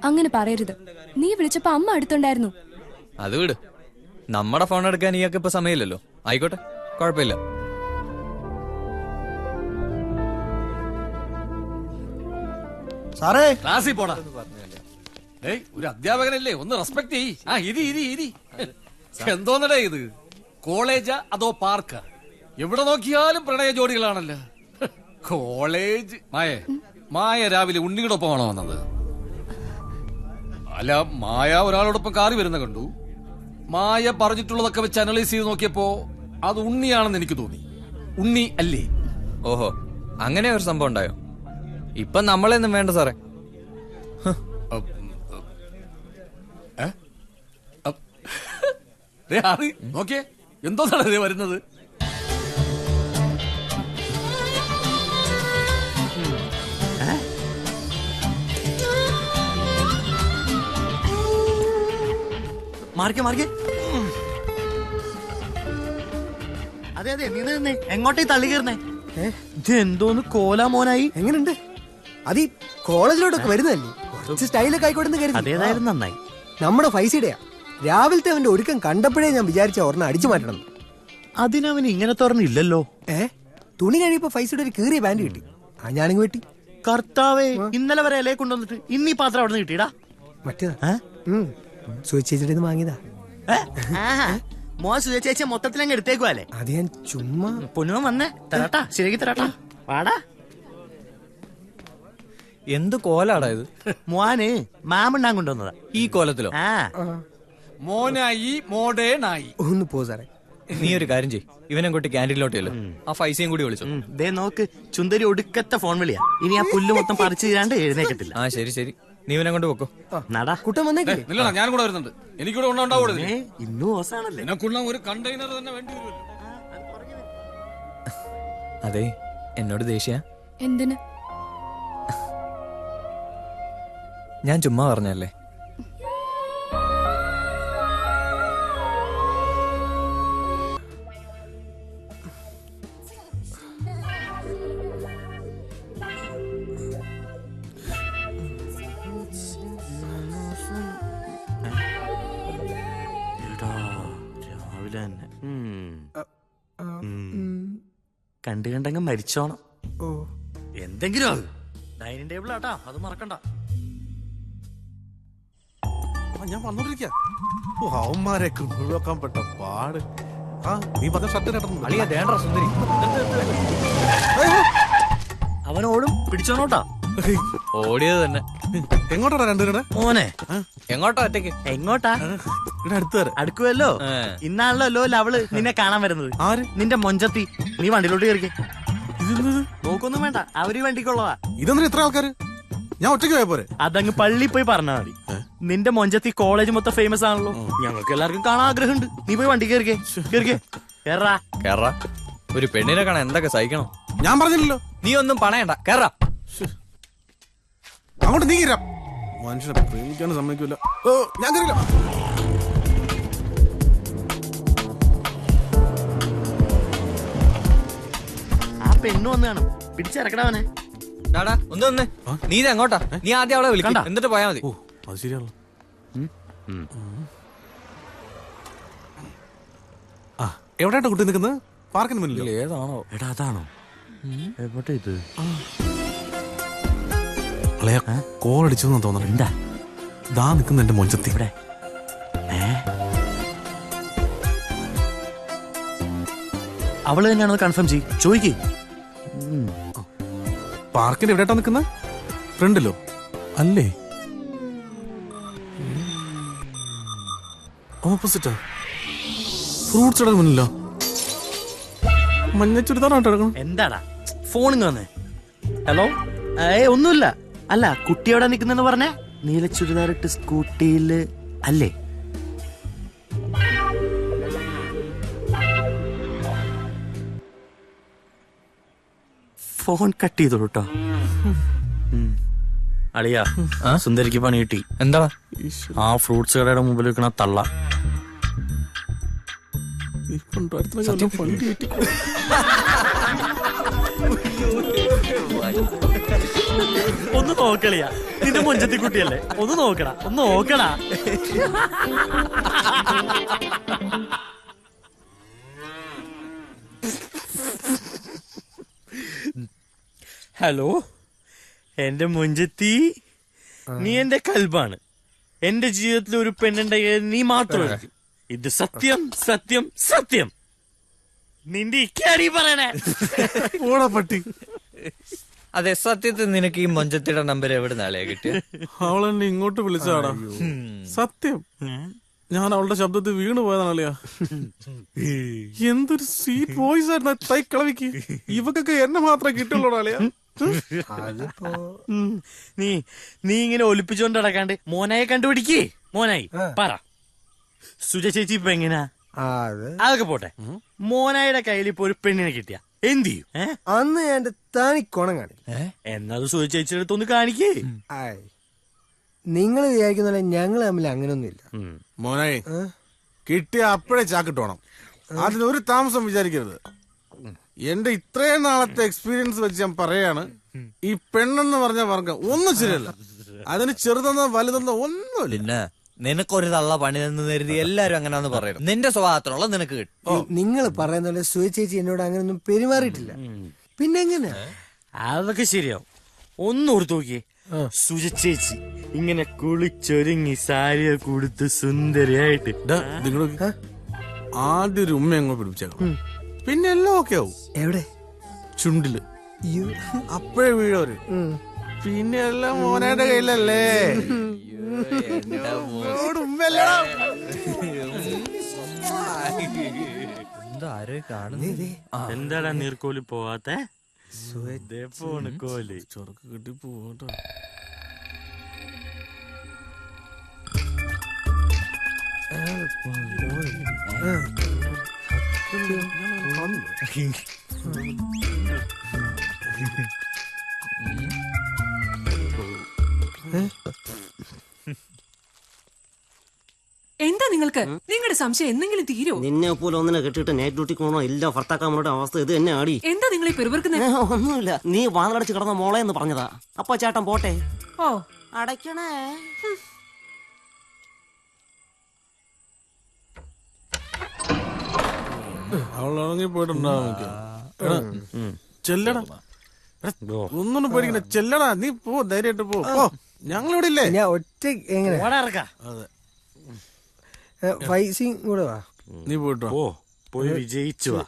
അങ്ങനെ പറയരുത്. നീ വിളിച്ചപ്പോ അമ്മ അടുത്തുണ്ടായിരുന്നു. അത് വിട്, നമ്മുടെ ഫോൺ എടുക്കാൻ ഇയാൾക്ക് ഇപ്പൊ സമയമില്ലല്ലോ. ആയിക്കോട്ടെ, കുഴപ്പമില്ല. സാറേ ക്ലാസ്സിൽ പോടാ. ഒരു അധ്യാപകനല്ലേ, ഒന്ന് റെസ്പെക്ട് ചെയ്യ്. ആ ഇരി. എന്തോന്നടേ ഇത്, കോളേജാ അതോ പാർക്കാ? എവിടെ നോക്കിയാലും പ്രണയ ജോഡികളാണല്ലോ. കോളേജ്. മായ രാവിലെ ഉണ്ണിയുടെ ഒപ്പമാണോ വന്നത്? അല്ല, മായ ഒരാളോടൊപ്പം കാറി വരുന്ന കണ്ടു. മായ പറഞ്ഞിട്ടുള്ളതൊക്കെ വെച്ച് അനലൈസ് ചെയ്ത് നോക്കിയപ്പോ അത് ഉണ്ണിയാണെന്ന് എനിക്ക് തോന്നി. ഉണ്ണി അല്ലേ? ഓഹോ, അങ്ങനെ ഒരു സംഭവം ഉണ്ടായോ? ഇപ്പൊ നമ്മളെയൊന്നും വേണ്ട സാറേ. നോക്കിയേ, എന്തോന്നാണ് ഇത് വരുന്നത്? മാറിക്കേ. അതെ നീ നിന്നേ, എങ്ങോട്ടേ തള്ളി കയറുന്നേ? ഇത് എന്തോന്ന് കോലാ മോനായി. എങ്ങനെയുണ്ട്? അത് ഈ കോളേജിലോട്ടൊക്കെ വരുന്നതല്ലേ, കുറച്ച് സ്റ്റൈലൊക്കെ ആയിക്കോട്ടെന്ന് കരുതി. അതേതായാലും നന്നായി. നമ്മുടെ ഫൈസിയുടെയാ. രാവിലത്തെ അവന്റെ ഒരുക്കം കണ്ടപ്പോഴേ ഞാൻ വിചാരിച്ച ഒരെണ്ണം അടിച്ചു മാറ്റണം. അതിനവന് ഇങ്ങനത്തെ ഒരെണ്ണം ഇല്ലല്ലോ. തുണി കഴിയപ്പോ ഫൈസിയുടെ ഒരു കീറിയ പാന്റ് കിട്ടി. ആ ഞാനിങ്ങ് വെട്ടി. കർത്താവേ, ഇന്നലെ വരെ ഇലയെ കൊണ്ടുവന്നിട്ട് ഇന്നീ പാത്രം അവിടെ നിന്ന് കിട്ടിയടാ. മറ്റേതാ സുചേച്ചിയുടെ വാങ്ങിയതാ. മോൻ സുചേച്ചിയെ മൊത്തത്തിലങ്ങ് എടുത്തേക്കുവല്ലേ? അത് ഞാൻ ചുമ്മാ. പൊന്നുവൻ വന്നേ, തരാട്ടാ, ശരിയാക്കി തരാട്ടാ. വാടാ. എന്ത് കോലാടാ ഇത്? മോന് മാമണ്ണാൻ കൊണ്ടുവന്നതാ. ഈ കോലത്തിലോ? മോനായി മോഡേണായി. ഒന്ന് പോ സാറേ. നീ ഒരു കാര്യം ചെയ്യ്, ഇവനെ കൂട്ടി ക്യാൻറ്റീനിലോട്ടല്ലോ. ആ ഫൈസയും കൂടി വിളിച്ചു. ദേ നോക്ക്, ചുന്ദരി ഒടുക്കത്തെ ഫോൺ വിളിയാ. ഇനി ആ പുല്ല് മൊത്തം പറിച്ചു തീരാണ്ട് എഴുന്നേക്കത്തില്ല. ആ ശരി, നീ ഇവനെ കൊണ്ട് വെക്കോ. നടാ കുട്ടൻ വന്നേക്കേ. ഇല്ലടാ, ഞാൻ കൂടെ വരുന്നുണ്ട്. എനിക്കൂടെ ഉണ്ടാവൂടെ? ഇന്നും ഓസാണല്ലേ. എനക്കുള്ള ഒരു കണ്ടെയ്നർ തന്നെ വേണ്ടി വരുമല്ലോ. അതെ, എന്നോട് ദേഷ്യ? എന്തിന്? ഞാൻ ചുമ്മാ പറഞ്ഞല്ലേ. രാവിലെ തന്നെ കണ്ടങ്ങ് മരിച്ചോണം. എന്തെങ്കിലും അത് ഡൈനിങ് ടേബിൾ ആട്ടാ, അത് മറക്കണ്ട. ഞാൻ വന്നോണ്ടിരിക്ക. അവന്മാരെയൊക്കെ ഒഴിവാക്കാൻ പെട്ട പാട്. നീ പറഞ്ഞ ഷർട്ട് സുന്ദരി അവനോടും പിടിച്ചോണോട്ടാ. ഓടിയത് തന്നെ. എങ്ങോട്ടാ രണ്ടുപേരുടെ? മോനെ എങ്ങോട്ടാ ഒറ്റയ്ക്ക്? എങ്ങോട്ടാ? അടുത്ത് വരെ അടുക്കുവല്ലോ. ഇന്നാണല്ലോ അവള് നിന്നെ കാണാൻ വരുന്നത്. ആര്? നിന്റെ മൊഞ്ചത്തി. നീ വണ്ടിയിലോട്ട് കയറിക്കേ. നോക്കൊന്നും വേണ്ട, അവര് വണ്ടിക്കുള്ളതാ. ഇതൊന്നും ഇത്ര ആൾക്കാര്? ഞാൻ ഒറ്റയ്ക്ക് പോയ പോരെ? അതങ്ങ് പള്ളി പോയി പറഞ്ഞാ മതി. നിന്റെ മൊഞ്ചത്തി കോളേജ് മൊത്തം ഫേമസ് ആണല്ലോ. ഞങ്ങൾക്ക് എല്ലാവർക്കും കാണാൻ ആഗ്രഹമുണ്ട്. നീ പോയി വണ്ടി കയറിക്കേ. കേറാ. ഒരു പെണ്ണിനെ കാണാൻ എന്തൊക്കെ സഹിക്കണം. ഞാൻ പറഞ്ഞില്ലല്ലോ. നീ ഒന്നും പണയണ്ട, കേറാ. അങ്ങോട്ട് നീ കയറാം. മനുഷ്യനെ പ്രേമിക്കാനും സമ്മതിക്കൂല. ഞാൻ കയറില്ല. ആ പെണ്ണു വന്ന് കാണും, പിടിച്ചിറക്കടാവനെ. ഒന്ന് നീ ഇത് എങ്ങോട്ടാ? നീ ആദ്യം അവളെ വിളിക്കണ്ട, എന്നിട്ട് പോയാ മതി. അത് ശരിയാണല്ലോ. എവിടെയാട്ടോ കുട്ടി നിൽക്കുന്നത്? പാർക്കിന് മുന്നിൽ. ഏതാണോ? എടാ അതാണോ? എവിടെ ഇത്? കോൾ അടിച്ചു തോന്നണം. എന്താ ദാ നിൽക്കുന്ന എന്റെ മൊഞ്ചത്തി. ഇവിടെ അവള് തന്നെയാണോ? കൺഫേം ചോദിക്കേ. പാർക്കിന്റെ എവിടെയാട്ടാ നിൽക്കുന്നത്? ഫ്രണ്ടിലോ? അല്ലേ, ഓപ്പോസിറ്റാ. ഫ്രൂട്ട്സ് ഇടാൻ മുന്നിലോ? മഞ്ഞ ചുരിദാറാട്ടോ എടുക്കണം. എന്താടാ ഫോണിങ് വന്നേ? ഹലോ, ഒന്നുമില്ല. അല്ല, കുട്ടി എവിടെ നിൽക്കുന്നെന്ന് പറഞ്ഞേ? നീല ചുരിദാറിട്ട് സ്കൂട്ടിയില് അല്ലേ? ഫോൺ കട്ട് ചെയ്തോളൂ കേട്ടോ. അളിയാ, സുന്ദരിക്ക് പണി കിട്ടി. എന്താ? ആ ഫ്രൂട്ട്സ് കടയുടെ മുമ്പിൽ വെക്കണ തള്ള. സത്യം ഒന്ന് നോക്കളിയാ, നിന്റെ മുഞ്ചത്തി കുട്ടിയല്ലേ, ഒന്ന് നോക്കടാ, ഒന്ന് നോക്കടാ. ഹലോ, എന്റെ മുഞ്ചത്തി, നീ എന്റെ കൽബാണ്. എന്റെ ജീവിതത്തിൽ ഒരു പെണ്ണുണ്ടെങ്കിൽ നീ മാത്രമായിരിക്കും. ഇത് സത്യം സത്യം സത്യം. നിന്റെ ഇക്കാരി പറയണേ. ഓടാ പട്ടി. അതെ, സത്യത്തിൽ നിനക്ക് ഈ മൊഞ്ചത്തിയുടെ നമ്പർ എവിടെ നാളെ കിട്ടിയ? അവളെന്നെ ഇങ്ങോട്ട് വിളിച്ചാടാ. സത്യം, ഞാൻ അവളുടെ ശബ്ദത്തിൽ വീണു പോയതാണല്ലയാ. എന്തൊരു സ്വീറ്റ് വോയിസ് ആയിരുന്നു തൈക്കളവിക്ക്. ഇവക്കൊക്കെ എന്നെ മാത്രമേ കിട്ടുള്ളൂടാളിയാ. നീ നീ ഇങ്ങനെ ഒലിപ്പിച്ചോണ്ട് നടക്കാണ്ട് മോനായെ കണ്ടുപിടിക്കേ. മോനായി പറ, സുജ ചേച്ചി ഇപ്പൊ എങ്ങനാ? അതൊക്കെ പോട്ടെ, മോനായുടെ കയ്യിൽ ഇപ്പൊ ഒരു പെണ്ണിനെ കിട്ടിയ എന്ത് ചെയ്യും? അന്ന് ഞാൻ താനിക്കോണം കാണി. എന്നത് സുജ ചേച്ചിയുടെ അടുത്തൊന്ന് കാണിക്കേ. നിങ്ങൾ വിചാരിക്കുന്ന പോലെ ഞങ്ങൾ തമ്മിൽ അങ്ങനൊന്നുമില്ല. മോനായി കിട്ടിയ അപ്പഴേ ചാക്കിട്ടോണം. അതിനൊരു താമസം വിചാരിക്കരുത്. എന്റെ ഇത്രയും നാളത്തെ എക്സ്പീരിയൻസ് വെച്ച് ഞാൻ പറയാണ്, ഈ പെണ്ണെന്ന് പറഞ്ഞ വർഗം ഒന്നും ശരിയല്ല. അതിന് ചെറുതെന്നോ വലുതെന്നോ ഒന്നുമില്ല. പിന്നെ നിനക്കൊരു തള്ള പണി നിന്ന് കരുതി എല്ലാരും അങ്ങനെയാന്ന് പറയണം. നിന്റെ സ്വഭാവത്തിനുള്ള നിനക്ക് കിട്ടും. നിങ്ങൾ പറയുന്ന പോലെ സുജ ചേച്ചി എന്നോട് അങ്ങനൊന്നും പെരുമാറിയിട്ടില്ല. പിന്നെ എങ്ങനെ? അതൊക്കെ ശരിയാവും. ഒന്നോർത്ത് നോക്കിയേ, സുജ ചേച്ചി ഇങ്ങനെ കുളിച്ചൊരുങ്ങി സാരിയെ കൊടുത്ത് സുന്ദരിയായിട്ട്. ആദ്യം ഒരു ഉമ്മ അങ്ങോട്ട് പിടിപ്പിച്ചേക്കാം, പിന്നെ എല്ലാം ഓക്കെ ആവും. എവിടെ? ചുണ്ടില് അപ്പഴേ വീഴവര്. പിന്നെ എല്ലാം മോനയുടെ കയ്യിലല്ലേ. എന്താടാ നീർക്കോലി പോവാത്തെ? പോണ് കോലി ചൊറുക്ക് കിട്ടി പോട്ടോ. എന്താ നിങ്ങൾക്ക്? നിങ്ങളുടെ സംശയം എന്തെങ്കിലും തീരോ? നിന്നെ പോലെ ഒന്നിനെ കെട്ടിട്ട് നൈറ്റ് ഡ്യൂട്ടിക്ക് പോകണോ എല്ലാ ഭർത്താക്കന്മാരുടെ അവസ്ഥ ഇത് തന്നെ ആടി. എന്താ നിങ്ങൾ ഈ പെരുവർക്കുന്നത്? ഒന്നുമില്ല, നീ വാതിലടച്ച് കിടന്ന മോളെ എന്ന് പറഞ്ഞതാ. അപ്പൊ ചേട്ടൻ പോട്ടെ. ഓ, അടയ്ക്കണേ. അവൾ ഇറങ്ങി പോയിട്ടുണ്ടാവും. ചെല്ലടാ, ഒന്നും പേടിക്കണ. ചെല്ലടാ, നീ പോ, ധൈര്യമായിട്ട് പോ. ഞങ്ങളിവിടെ ഇല്ലേ? ഞാൻ ഒറ്റ എങ്ങനെ? അതെ, പൈസയും കൂടെ വാ. നീ പോയിട്ടോ. പോയി വിജയിച്ചു വാ.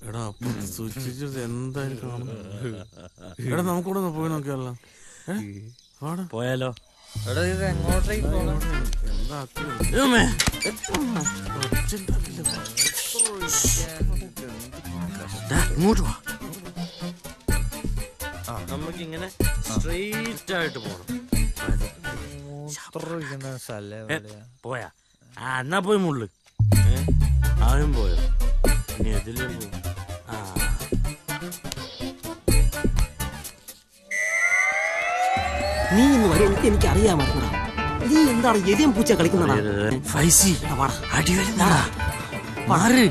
എടാ, സൂക്ഷിച്ചത് എന്തായാലും കാണും. എടാ, നമുക്കൂടെ ഒന്ന് പോയി നോക്കിയല്ലോ. പോയാലോ? എങ്ങോട്ടേക്ക് പോകണം? എന്താ ഇങ്ങോട്ട് വാ. നമുക്ക് ഇങ്ങനെ സ്ട്രെയിറ്റ് ആയിട്ട് പോണം. പോയാ? എന്നാ പോയി മുള്ളു. അവനും പോയോ? ഇനി എതിലേ പോകും. നീ ഇന്ന് വരെ എനിക്ക് അറിയാമായിരുന്നടാ. നീ എന്താണ് എലിയും പൂച്ച കളിക്കുന്നതാ? ഫൈസി അടി വരുന്നടാ. മാറ്.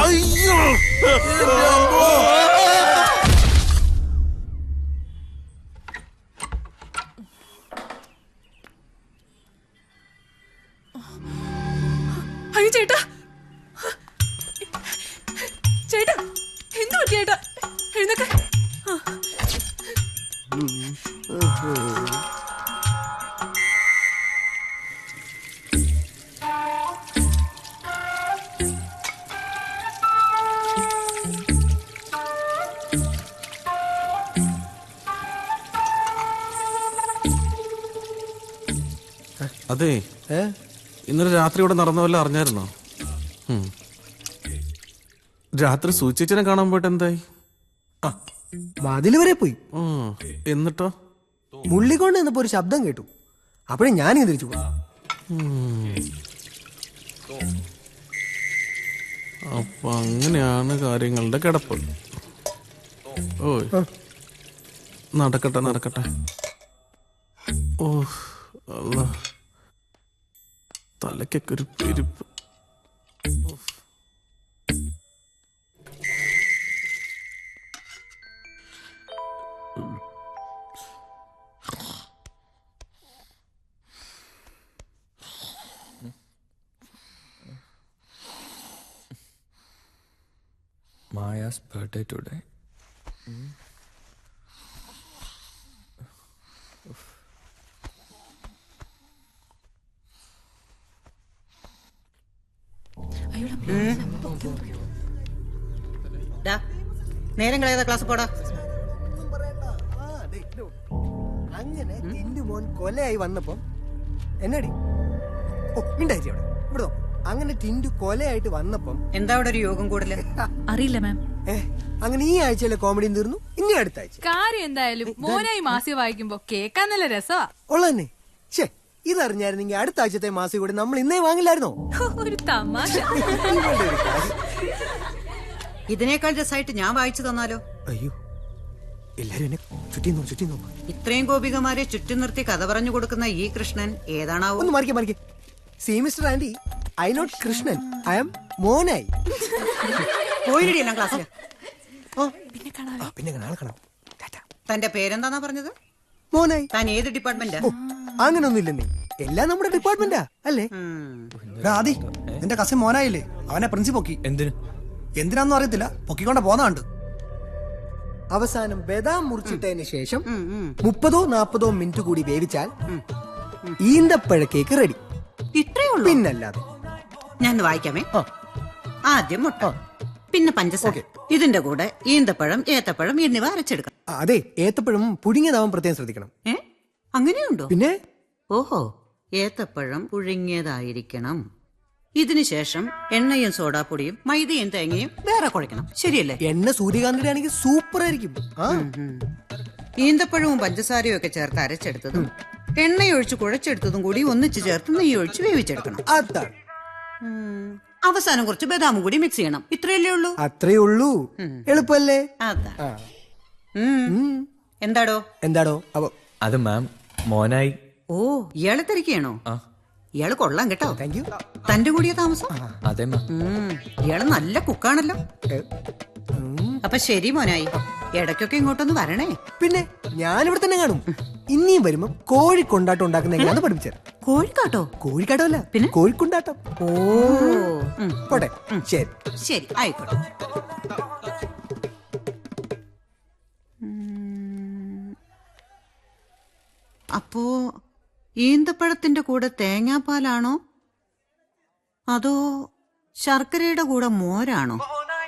അയ്യോ, അയ്യോ ചേട്ടാ, ചേട്ടാ എന്തു പറ്റി ചേട്ടാ? എഴുന്നേക്ക്. അതെ, ഇന്നലെ രാത്രി ഇവിടെ നടന്ന വല്ല അറിഞ്ഞായിരുന്നോ? രാത്രി സൂചിച്ചനെ കാണാൻ പോയിട്ട് എന്തായി? വാതില് വരെ പോയി. എന്നിട്ടോ? മുള്ളിക്കൊണ്ട് നിന്നപ്പോ ഒരു ശബ്ദം കേട്ടു. അപ്പോഴേ ഞാനിങ്ങനെ തിരിച്ചു പോയി. അപ്പൊ അങ്ങനെയാണ് കാര്യങ്ങളുടെ കിടപ്പ്. ഓ നടക്കട്ടെ നടക്കട്ടെ. ഓ അല്ലാ, തലക്കൊക്കെ ഒരു പെരുപ്പ്. Maya's birthday today. നേരം കളയാതെ ക്ലാസ് പോടാ. അങ്ങനെ ടിൻഡു മോൻ കൊലയായി വന്നപ്പം എന്നാടി മിണ്ടായി അവിടെ ഇവിടെ അങ്ങനെ ടിൻഡു കൊലയായിട്ട് വന്നപ്പം എന്താ അവിടെ ഒരു യോഗം കൂടല്? അറിയില്ല മാം. അങ്ങനെ ഈ ആഴ്ചയിലെ കോമഡി തീർന്നു. ഇനി അടുത്ത ആഴ്ച കാര്യം എന്തായാലും മോനായി മാസിക വായിക്കുമ്പോ കേക്കാൻ നല്ല രസമാ. ഉള്ളതന്നെ. ശേ, ഇതറിഞ്ഞായിരുന്നെങ്കിൽ അടുത്ത ആഴ്ചത്തെ മാസിക കൂടി നമ്മൾ ഇന്നേ വാങ്ങില്ലായിരുന്നോ? ഒരു തമാശ. ഇതിനേക്കാൾ രസമായിട്ട് ഞാൻ വായിച്ചു തന്നാലോ? അയ്യോ, എല്ലാരും എന്നെ ചുറ്റി നോക്കും. ഇത്രയും ഗോപികമാരെ ചുറ്റും നിർത്തി കഥ പറഞ്ഞു കൊടുക്കുന്ന ഈ കൃഷ്ണൻ ഏതാണാവോ? ഒന്ന് മറിക്കേ. See mister Andy, I not Krishnan, I am Monayi. പോയിടിയെല്ലാം ക്ലാസ്സിൽ. പിന്നെ നാളെ കാണാം. തന്റെ പേരെന്താന്നാ പറഞ്ഞത്? മോനായി. താൻ ഏത് ഡിപ്പാർട്ട്മെന്റാ? അങ്ങനൊന്നുമില്ലെന്നേ, എല്ലാം നമ്മുടെ ഡിപ്പാർട്ട്മെന്റാ അല്ലേ? ആദി, നിന്റെ കസിൻ മോനായില്ലേ, അവനെ പ്രിൻസി പൊക്കി. എന്തിനാന്നും അറിയത്തില്ല, പൊക്കിക്കൊണ്ട് പോന്നാണ്ട്. അവസാനം ബദാം മുറിച്ചിട്ടതിന് ശേഷം 30-40 മിനിറ്റ് കൂടി വേവിച്ചാൽ ഈന്തപ്പഴ കേക്ക് റെഡി. ഇത്രേ ഉള്ളൂ? പിന്നല്ലാതെ. ഞാൻ വായിക്കാമേ. ആദ്യം മുട്ട, പിന്നെ പഞ്ചസാര, ഇതിന്റെ കൂടെ ഈന്തപ്പഴം, ഏത്തപ്പഴം എന്നിവ അരച്ചെടുക്കണം. അതെ, ഏത്തപ്പഴം പുഴുങ്ങിയതാവാൻ പ്രത്യേകം ശ്രദ്ധിക്കണം. അങ്ങനെയുണ്ടോ? പിന്നെ ഓഹോ, ഏത്തപ്പഴം പുഴുങ്ങിയതായിരിക്കണം. ഇതിനുശേഷം എണ്ണയും സോഡാപ്പൊടിയും മൈദയും തേങ്ങയും വേറെ കുഴക്കണം. ശരിയല്ലേ? എണ്ണ സൂര്യകാന്തിയുടെ ആണെങ്കിൽ സൂപ്പർ ആയിരിക്കും. ഈന്തപ്പഴവും പഞ്ചസാരയും ഒക്കെ ചേർത്ത് അരച്ചെടുത്തതും എണ്ണയൊഴിച്ച് കുഴച്ചെടുത്തതും കൂടി ഒന്നിച്ച് ചേർത്ത് നെയ്യ് ഒഴിച്ച് വേവിച്ചെടുക്കണം. അതാണ്. അവസാനം കുറച്ച് ബദാമും കൂടി മിക്സ് ചെയ്യണം. ഇത്രയല്ലേ ഉള്ളൂ? അത്രേ ഉള്ളൂ. എളുപ്പല്ലേ? അതാ. എന്താടോ? അത് മാം, മോനായി. ഓ, ഇയാളെ തിരക്കിയാണോ? ഇയാള് കൊള്ളാം കേട്ടോ. Thank you. തന്റെ കൂടിയ താമസം? അതെ മാം. ഇയാള് നല്ല കുക്കാണല്ലോ. അപ്പൊ ശരി മോനായി, ഇടയ്ക്കൊക്കെ ഇങ്ങോട്ടൊന്ന് വരണേ. പിന്നെ ഞാനിവിടെ തന്നെ കാണും. ഇനിയും വരുമ്പോ കോഴിക്കൊണ്ടാട്ടം ഉണ്ടാക്കുന്ന എങ്ങനെയാന്ന് പഠിപ്പിച്ചത്. കോഴിക്കാട്ടോ? കോഴിക്കാട്ടം അല്ല, പിന്നെ കോഴിക്കൊണ്ടാട്ടം. ഓ, പോട്ടെ. ശരി ശരി, ആയിക്കോട്ടെ. അപ്പോ ഈന്തപ്പഴത്തിന്റെ കൂടെ തേങ്ങാപ്പാലാണോ അതോ ശർക്കരയുടെ കൂടെ മോരാണോ?